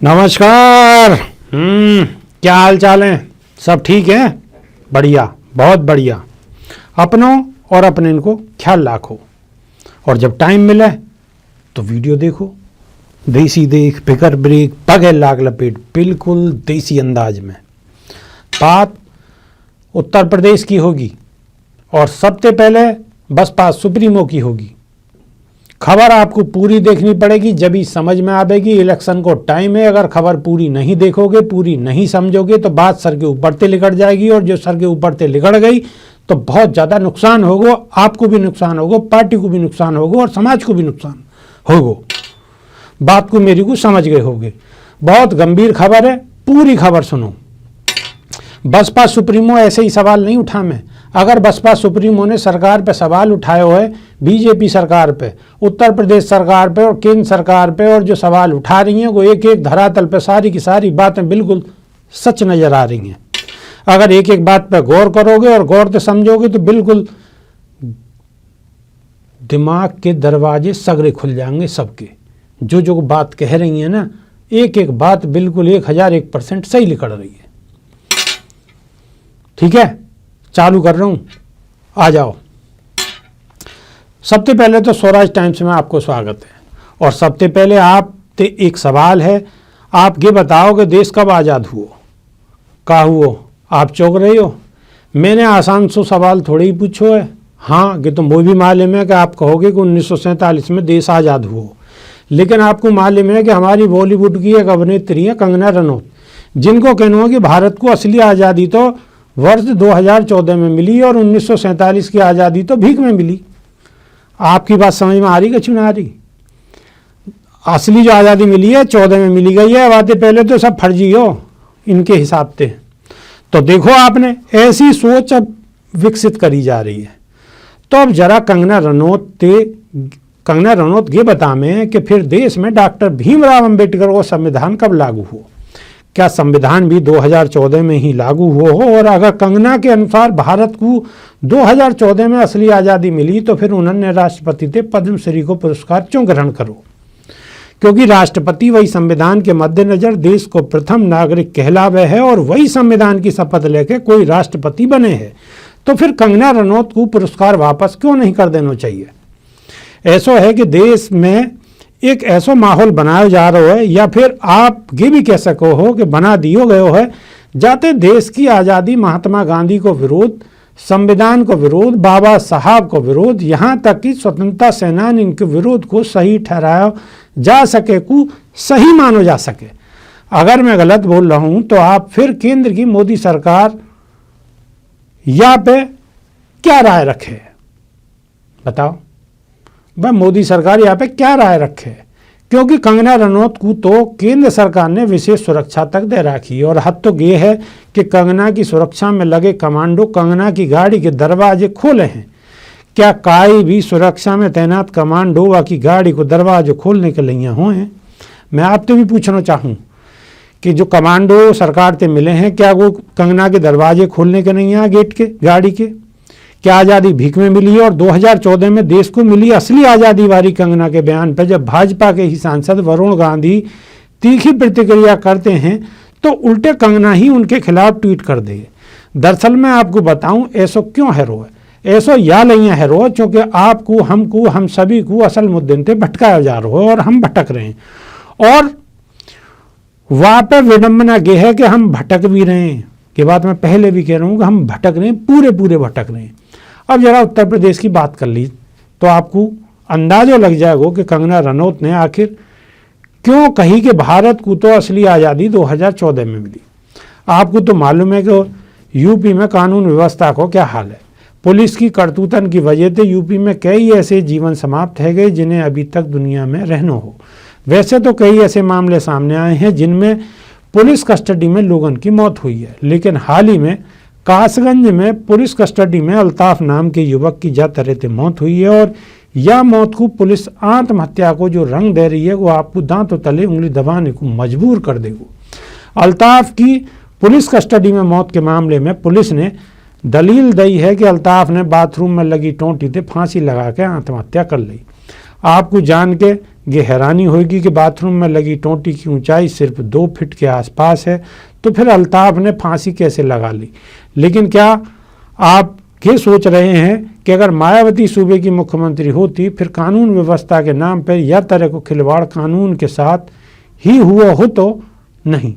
नमस्कार। क्या हाल चाल है? सब ठीक है? बढ़िया, बहुत बढ़िया। अपनों और अपने इनको ख्याल रखो और जब टाइम मिले तो वीडियो देखो। देसी देख फिकर ब्रेक पगे लाग लपेट, बिल्कुल देसी अंदाज में। बात उत्तर प्रदेश की होगी और सबसे पहले बसपा सुप्रीमो की होगी। खबर आपको पूरी देखनी पड़ेगी, जब ही समझ में आएगी। इलेक्शन को टाइम है, अगर खबर पूरी नहीं देखोगे, पूरी नहीं समझोगे तो बात सर के ऊपर से लिकड़ जाएगी और जो सर के ऊपर से लिकड़ गई तो बहुत ज़्यादा नुकसान होगा। आपको भी नुकसान होगा, पार्टी को भी नुकसान होगा और समाज को भी नुकसान होगा। बात को मेरी को समझ गए होगे। बहुत गंभीर खबर है, पूरी खबर सुनो। बसपा सुप्रीमो ऐसे ही सवाल नहीं उठा मैं। अगर बसपा सुप्रीमो ने सरकार पे सवाल उठाए हुए, बीजेपी सरकार पे, उत्तर प्रदेश सरकार पे और केंद्र सरकार पे, और जो सवाल उठा रही हैं वो एक एक धरातल पे सारी की सारी बातें बिल्कुल सच नज़र आ रही हैं। अगर एक एक बात पे गौर करोगे और गौर से समझोगे तो बिल्कुल दिमाग के दरवाजे सगरे खुल जाएंगे सबके। जो जो बात कह रही हैं ना, एक एक बात बिल्कुल 1001% सही निकल रही है। ठीक है, चालू कर रहा हूं, आ जाओ। सबसे पहले तो स्वराज टाइम्स में आपको स्वागत है और सबसे पहले आप ते एक सवाल है, आप ये बताओ कि देश कब आज़ाद हुआ? का हुआ? आप चौंक रहे हो? मैंने आसान सो सवाल थोड़े ही पूछो है। हाँ, कि तुम वो भी मालूम है कि आप कहोगे कि 1947 में देश आज़ाद हुआ, लेकिन आपको मालूम है कि हमारी बॉलीवुड की एक अभिनेत्री है कंगना रनौत, जिनको कहना हो कि भारत को असली आज़ादी तो वर्ष 2014 में मिली और 1947 की आज़ादी तो भीख में मिली। आपकी बात समझ में आ रही कि क्यों ना आ रही? असली जो आज़ादी मिली है 14 में मिली गई है, बातें पहले तो सब फर्जी हो इनके हिसाब से। तो देखो, आपने ऐसी सोच अब विकसित करी जा रही है। तो अब जरा कंगना रनौत ये बतावें कि फिर देश में डॉक्टर भीमराव अंबेडकर को संविधान कब लागू हुआ? क्या संविधान भी 2014 में ही लागू हुआ हो? और अगर कंगना के अनुसार भारत को 2014 में असली आज़ादी मिली तो फिर उन्होंने राष्ट्रपति से पद्मश्री को पुरस्कार क्यों ग्रहण करो? क्योंकि राष्ट्रपति वही संविधान के मद्देनजर देश को प्रथम नागरिक कहलावे है और वही संविधान की शपथ लेके कोई राष्ट्रपति बने हैं। तो फिर कंगना रनौत को पुरस्कार वापस क्यों नहीं कर देना चाहिए? ऐसा है कि देश में एक ऐसा माहौल बनाया जा रहा है, या फिर आप ये भी कह सको हो कि बना दियो गयो है, जाते देश की आज़ादी महात्मा गांधी को विरोध, संविधान को विरोध, बाबा साहब को विरोध, यहाँ तक कि स्वतंत्रता सेनानी इनके विरोध को सही ठहराया जा सके, को सही मानो जा सके। अगर मैं गलत बोल रहा हूँ तो आप फिर केंद्र की मोदी सरकार या पे क्या राय रखे? बताओ भाई, मोदी सरकार यहाँ पे क्या राय रखे? क्योंकि कंगना रनौत को तो केंद्र सरकार ने विशेष सुरक्षा तक दे रखी और हद तो ये है कि कंगना की सुरक्षा में लगे कमांडो कंगना की गाड़ी के दरवाजे खोले हैं। क्या कोई भी सुरक्षा में तैनात कमांडो वा की गाड़ी को दरवाजे खोलने के लिए हुए हैं? मैं आपसे भी पूछना चाहूँ कि जो कमांडो सरकार से मिले हैं, क्या वो कंगना के दरवाजे खोलने के नहीं हैं गेट के, गाड़ी के? क्या आज़ादी भीख में मिली है? और 2014 में देश को मिली असली आज़ादी वाली कंगना के बयान पर जब भाजपा के ही सांसद वरुण गांधी तीखी प्रतिक्रिया करते हैं तो उल्टे कंगना ही उनके खिलाफ ट्वीट कर दे। दरअसल मैं आपको बताऊं ऐसा क्यों है रो है, ऐसा या नहीं है रो, क्योंकि आपको, हमको, हम सभी को असल मुद्दे पे भटकाया जा रहा है और हम भटक रहे हैं। और वहाँ पर विडम्बना यह है कि हम भटक भी रहे हैं। ये बात मैं पहले भी कह रहा हूँ कि हम भटक रहे हैं, पूरे भटक रहे हैं। अब जरा उत्तर प्रदेश की बात कर ली तो आपको अंदाजा लग जाएगा कि कंगना रनौत ने आखिर क्यों कही कि भारत को तो असली आज़ादी 2014 में मिली। आपको तो मालूम है कि यूपी में कानून व्यवस्था को क्या हाल है। पुलिस की करतूतन की वजह से यूपी में कई ऐसे जीवन समाप्त है गए जिन्हें अभी तक दुनिया में रहना हो। वैसे तो कई ऐसे मामले सामने आए हैं जिनमें पुलिस कस्टडी में लोगों की मौत हुई है, लेकिन हाल ही में कासगंज में पुलिस कस्टडी में अल्ताफ नाम के युवक की जा तरह मौत हुई है और यह मौत को पुलिस आत्महत्या को जो रंग दे रही है वो आपको दांतों तले उंगली दबाने को मजबूर कर देगा। अल्ताफ की पुलिस कस्टडी में मौत के मामले में पुलिस ने दलील दी है कि अल्ताफ ने बाथरूम में लगी टोंटी से फांसी लगा के आत्महत्या कर ली। आपको जान के ये हैरानी होगी कि बाथरूम में लगी टोंटी की ऊंचाई सिर्फ 2 फीट के आसपास है, तो फिर अल्ताफ ने फांसी कैसे लगा ली। लेकिन क्या आप ये सोच रहे हैं कि अगर मायावती सूबे की मुख्यमंत्री होती फिर कानून व्यवस्था के नाम पर यह तरह को खिलवाड़ कानून के साथ ही हुआ हो? तो नहीं,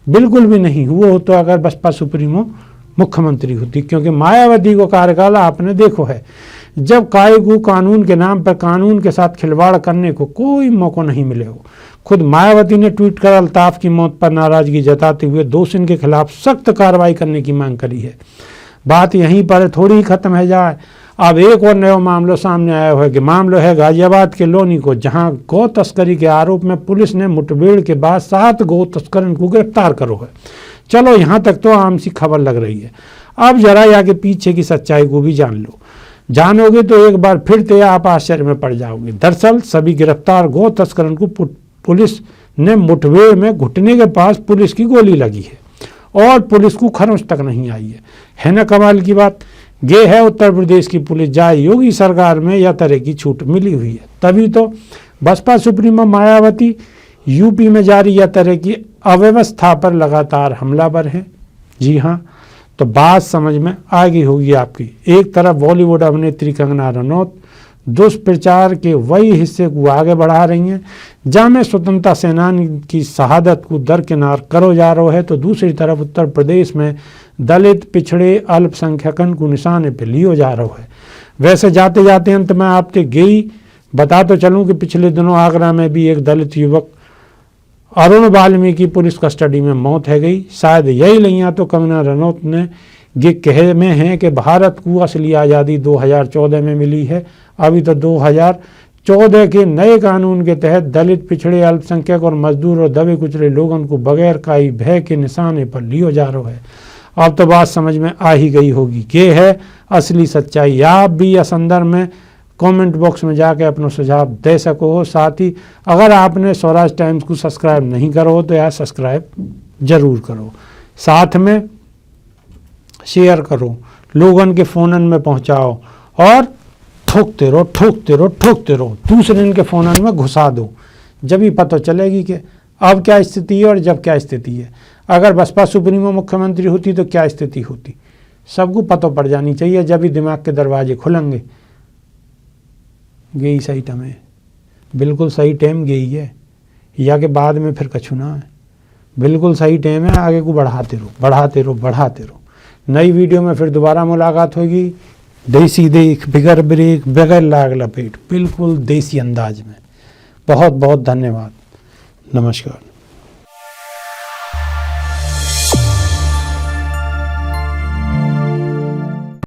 बिल्कुल भी नहीं हुआ हो तो अगर बसपा सुप्रीमो मुख्यमंत्री होती, क्योंकि मायावती को कार्यकाल आपने देखो है, जब कायगू कानून के नाम पर कानून के साथ खिलवाड़ करने को कोई मौका नहीं मिले हो। खुद मायावती ने ट्वीट कर अल्ताफ की मौत पर नाराजगी जताते हुए दोषियों के खिलाफ सख्त कार्रवाई करने की मांग करी है। बात यहीं पर थोड़ी ही खत्म है जाए, अब एक और नया मामला सामने आया है कि मामला है गाजियाबाद के लोनी को, जहां गौ तस्करी के आरोप में पुलिस ने मुठभेड़ के बाद 7 गौ तस्करों को गिरफ्तार करो है। चलो यहाँ तक तो आम सी खबर लग रही है, अब जरा आगे पीछे की सच्चाई को भी जान लो। जानोगे तो एक बार फिर से आप आश्चर्य में पड़ जाओगे। दरअसल सभी गिरफ्तार गौ तस्करों को पुलिस ने मुठभेड़ में घुटने के पास पुलिस की गोली लगी है और पुलिस को खरोंच तक नहीं आई है ना कमाल की बात। ये है उत्तर प्रदेश की पुलिस, जहाँ योगी सरकार में यह तरह की छूट मिली हुई है। तभी तो बसपा सुप्रीमो मायावती यूपी में जारी यह तरह की अव्यवस्था पर लगातार हमलावर हैं। जी हाँ, तो बात समझ में आ गई होगी आपकी। एक तरफ बॉलीवुड अभिनेत्री कंगना रनौत दुष्प्रचार के वही हिस्से को आगे बढ़ा रही हैं जहाँ में स्वतंत्रता सेनानी की शहादत को दरकिनार करो जा रहा है, तो दूसरी तरफ उत्तर प्रदेश में दलित पिछड़े अल्पसंख्यकन को निशाने पर लियो जा रहा है। वैसे जाते जाते अंत में आपसे गई बता तो चलूँ कि पिछले दिनों आगरा में भी एक दलित युवक अरुण वाल्मीकि पुलिस कस्टडी में मौत है गई। शायद यही लिया तो कंगना रनौत ने ये कहे में है कि भारत को असली आज़ादी 2014 में मिली है। अभी तो 2014 के नए कानून के तहत दलित पिछड़े अल्पसंख्यक और मजदूर और दबे कुचले लोगों को बगैर काई भय के निशाने पर लियो जा रहा है। अब तो बात समझ में आ ही गई होगी। ये है असली सच्चाई। आप भी इस संदर्भ में कमेंट बॉक्स में जाकर अपना सुझाव दे सको। साथ ही अगर आपने स्वराज टाइम्स को सब्सक्राइब नहीं करो तो यार सब्सक्राइब जरूर करो, साथ में शेयर करो, लोगों के फ़ोनन में पहुंचाओ और ठोकते रहो ठोकते रहो ठोकते रहो, दूसरे के फ़ोनन में घुसा दो। जब ही पता चलेगी कि अब क्या स्थिति है और जब क्या स्थिति है। अगर बसपा सुप्रीमो मुख्यमंत्री होती तो क्या स्थिति होती, सबको पता पड़ जानी चाहिए। जब ही दिमाग के दरवाजे खुलेंगे। गई सही टाइम है, बिल्कुल सही टाइम गई है, या के बाद में फिर कछु ना है। बिल्कुल सही टाइम है, आगे को बढ़ाते रहो बढ़ाते रहो बढ़ाते रहो। नई वीडियो में फिर दोबारा मुलाकात होगी, देसी देख बिगर ब्रेक बगैर लाग लपेट, बिल्कुल देसी अंदाज में। बहुत बहुत धन्यवाद, नमस्कार।